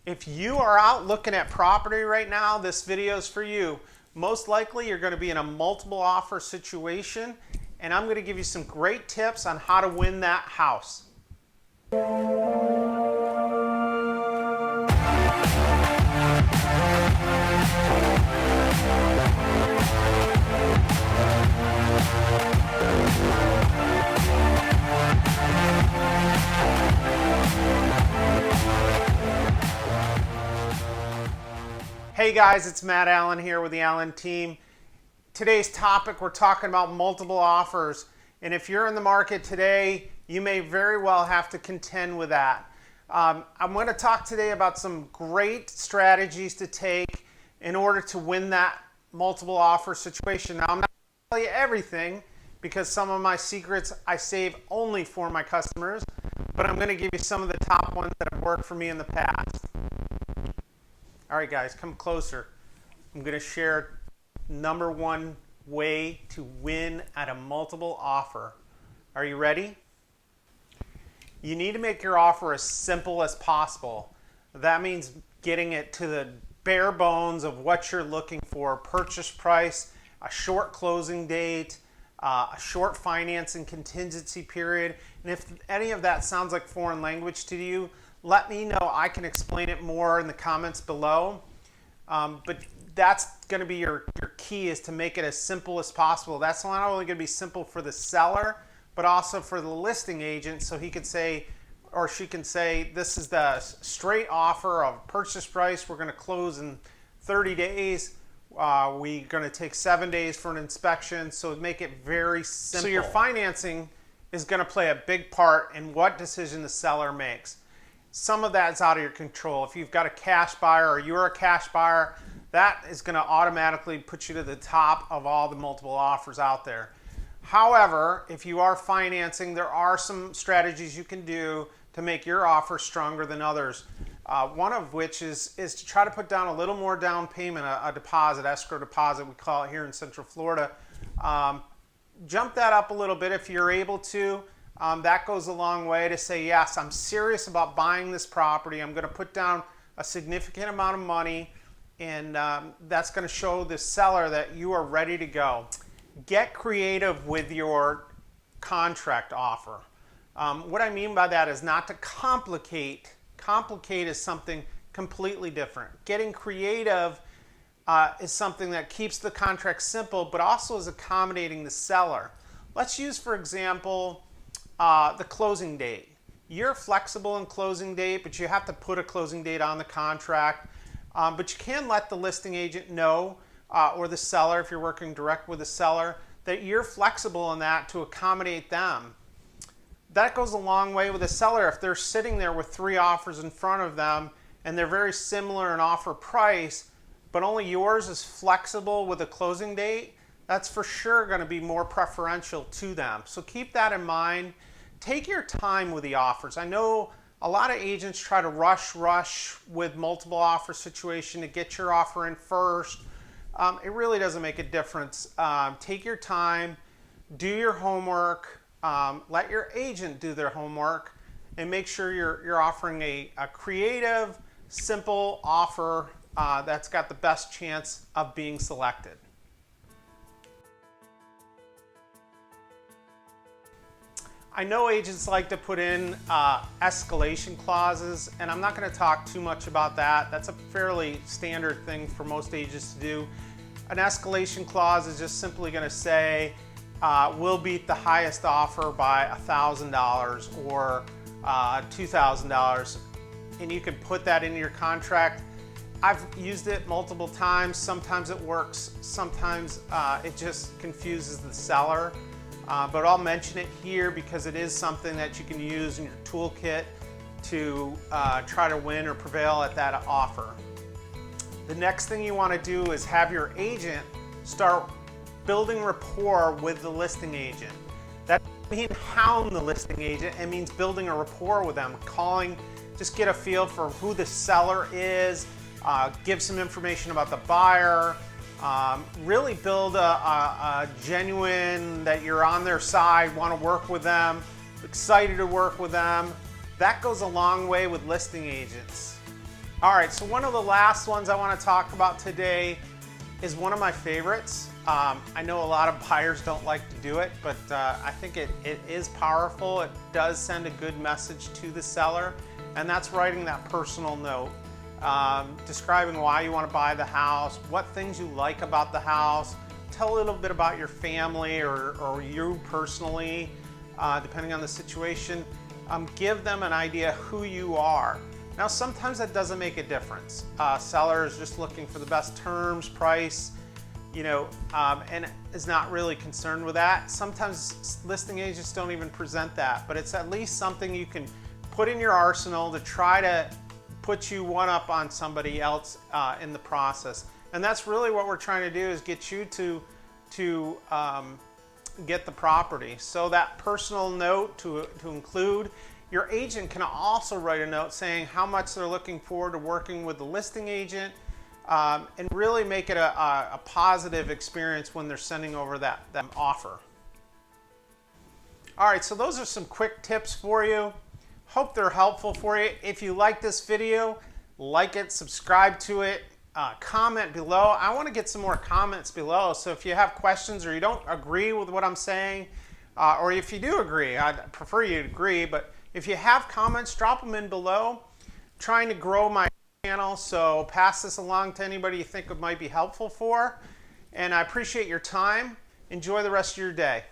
If you are out looking at property right now, this video is for you. Most likely you're going to be in a multiple offer situation, and I'm going to give you some great tips on how to win that house. Hey guys, it's Matt Allen here with the Allen team. Today's topic, we're talking about multiple offers. And if you're in the market today, you may very well have to contend with that. I'm going to talk today about some great strategies to take in order to win that multiple offer situation. Now, I'm not going to tell you everything because some of my secrets I save only for my customers, but I'm going to give you some of the top ones that have worked for me in the past. All right, guys, come closer. I'm going to share number one way to win at a multiple offer. Are you ready? You need to make your offer as simple as possible. That means getting it to the bare bones of what you're looking for: purchase price, a short closing date, a short financing contingency period. And if any of that sounds like foreign language to you, let me know. I can explain it more in the comments below. But that's going to be your key, is to make it as simple as possible. That's not only going to be simple for the seller, but also for the listing agent, so he could say, or she can say, this is the straight offer of purchase price. We're going to close in 30 days. We're going to take 7 days for an inspection. So make it very simple. So your financing is going to play a big part in what decision the seller makes. Some of that's out of your control. If you've got a cash buyer or you're a cash buyer, that is going to automatically put you to the top of all the multiple offers out there. However, if you are financing, there are some strategies you can do to make your offer stronger than others. One of which is to try to put down a little more down payment, a deposit, escrow deposit, we call it here in Central Florida. Jump that up a little bit if you're able to. That goes a long way to say, yes, I'm serious about buying this property. I'm going to put down a significant amount of money, and that's going to show the seller that you are ready to go. Get creative with your contract offer. What I mean by that is not to complicate. Complicate is something completely different. Getting creative is something that keeps the contract simple, but also is accommodating the seller. Let's use, for example, the closing date. You're flexible in closing date, but you have to put a closing date on the contract. But you can let the listing agent know, or the seller, if you're working direct with the seller, that you're flexible in that to accommodate them. That goes a long way with the seller. If they're sitting there with 3 offers in front of them and they're very similar in offer price, but only yours is flexible with a closing date, that's for sure going to be more preferential to them. So keep that in mind. Take your time with the offers. I know a lot of agents try to rush with multiple offer situation to get your offer in first. It really doesn't make a difference. Take your time, do your homework, let your agent do their homework, and make sure you're offering a creative, simple offer that's got the best chance of being selected. I know agents like to put in escalation clauses, and I'm not going to talk too much about that. That's a fairly standard thing for most agents to do. An escalation clause is just simply going to say, we'll beat the highest offer by $1,000 or $2,000, and you can put that into your contract. I've used it multiple times. Sometimes it works, sometimes it just confuses the seller. But I'll mention it here because it is something that you can use in your toolkit to try to win or prevail at that offer. The next thing you want to do is have your agent start building rapport with the listing agent. That doesn't mean hound the listing agent. It means building a rapport with them, calling, just get a feel for who the seller is, give some information about the buyer, really build a genuine that you're on their side, want to work with them, excited to work with them. That goes a long way with listing agents. All right, so one of the last ones I want to talk about today is one of my favorites. I know a lot of buyers don't like to do it, but I think it is powerful. It does send a good message to the seller, and that's writing that personal note, describing why you want to buy the house, what things you like about the house, tell a little bit about your family or you personally, depending on the situation. Give them an idea who you are. Now, sometimes that doesn't make a difference. Seller is just looking for the best terms, price, and is not really concerned with that. Sometimes listing agents don't even present that, but it's at least something you can put in your arsenal to try to put you one up on somebody else in the process. And that's really what we're trying to do, is get you to get the property. So that personal note to include. Your agent can also write a note saying how much they're looking forward to working with the listing agent, and really make it a positive experience when they're sending over that offer. All right, so those are some quick tips for you. Hope they're helpful for you. If you like this video, like it, subscribe to it, comment below. I want to get some more comments below, so if you have questions or you don't agree with what I'm saying, or if you do agree, I'd prefer you to agree, but if you have comments, drop them in below. I'm trying to grow my channel, so pass this along to anybody you think it might be helpful for. And I appreciate your time. Enjoy the rest of your day.